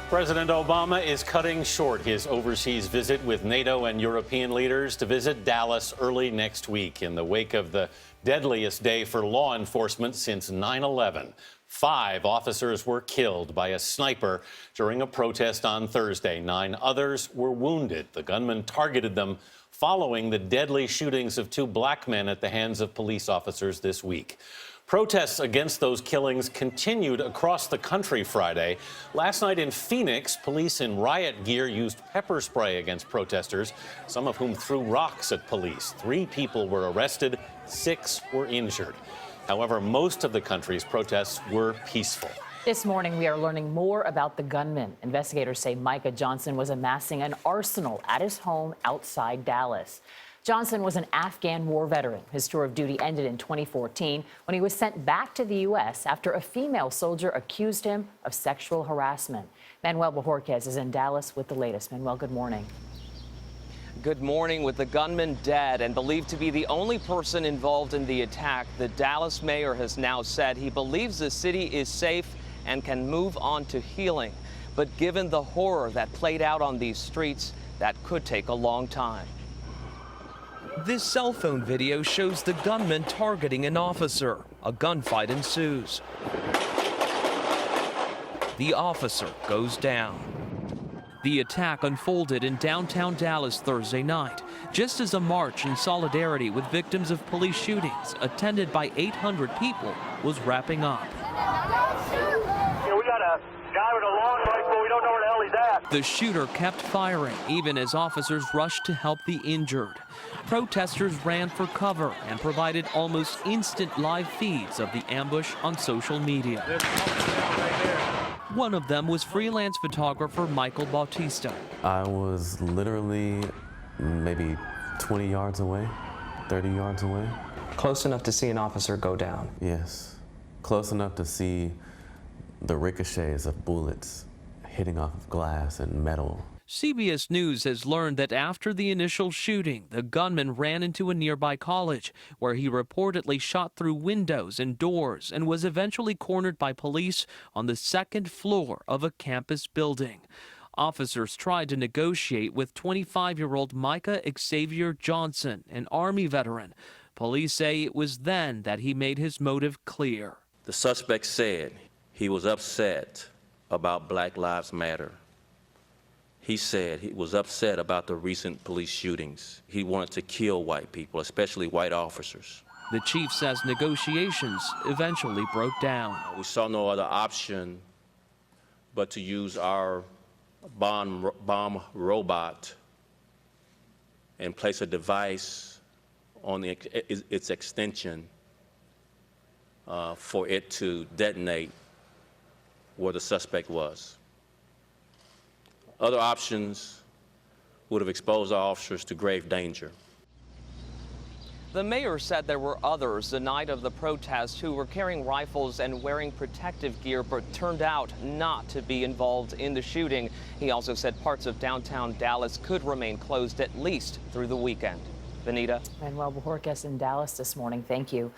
President Obama is cutting short his overseas visit with NATO and European leaders to visit Dallas early next week in the wake of the deadliest day for law enforcement since 9/11. 5 officers were killed by a sniper during a protest on Thursday. 9 others were wounded. The gunman targeted them following the deadly shootings of 2 black men at the hands of police officers this week. Protests against those killings continued across the country Friday. Last night in Phoenix, police in riot gear used pepper spray against protesters, some of whom threw rocks at police. 3 people were arrested, 6 were injured. However, most of the country's protests were peaceful. This morning, we are learning more about the gunman. Investigators say Micah Johnson was amassing an arsenal at his home outside Dallas. Johnson was an Afghan war veteran. His tour of duty ended in 2014 when he was sent back to the U.S. after a female soldier accused him of sexual harassment. Manuel Bojorquez is in Dallas with the latest. Manuel, good morning. Good morning. With the gunman dead and believed to be the only person involved in the attack, the Dallas mayor has now said he believes the city is safe and can move on to healing. But given the horror that played out on these streets, that could take a long time. This cell phone video shows the gunman targeting an officer. A gunfight ensues. The officer goes down. The attack unfolded in downtown Dallas Thursday night, just as a march in solidarity with victims of police shootings, attended by 800 people, was wrapping up. We got a guy with a long rifle. We don't know where the hell he's at. The shooter kept firing, even as officers rushed to help the injured. Protesters ran for cover and provided almost instant live feeds of the ambush on social media. One of them was freelance photographer Michael Bautista. I was literally maybe 20 yards away, 30 yards away. Close enough to see an officer go down? Yes, close enough to see the ricochets of bullets hitting off of glass and metal. CBS News has learned that after the initial shooting, the gunman ran into a nearby college, where he reportedly shot through windows and doors and was eventually cornered by police on the 2nd floor of a campus building. Officers tried to negotiate with 25-year-old Micah Johnson, an Army veteran. Police say it was then that he made his motive clear. The suspect said he was upset about Black Lives Matter. He said he was upset about the recent police shootings. He wanted to kill white people, especially white officers. The chief says negotiations eventually broke down. We saw no other option but to use our bomb robot and place a device on its extension for it to detonate where the suspect was. Other options would have exposed our officers to grave danger. The mayor said there were others the night of the protest who were carrying rifles and wearing protective gear, but turned out not to be involved in the shooting. He also said parts of downtown Dallas could remain closed at least through the weekend. Benita. Manuel Bojorquez in Dallas this morning. Thank you.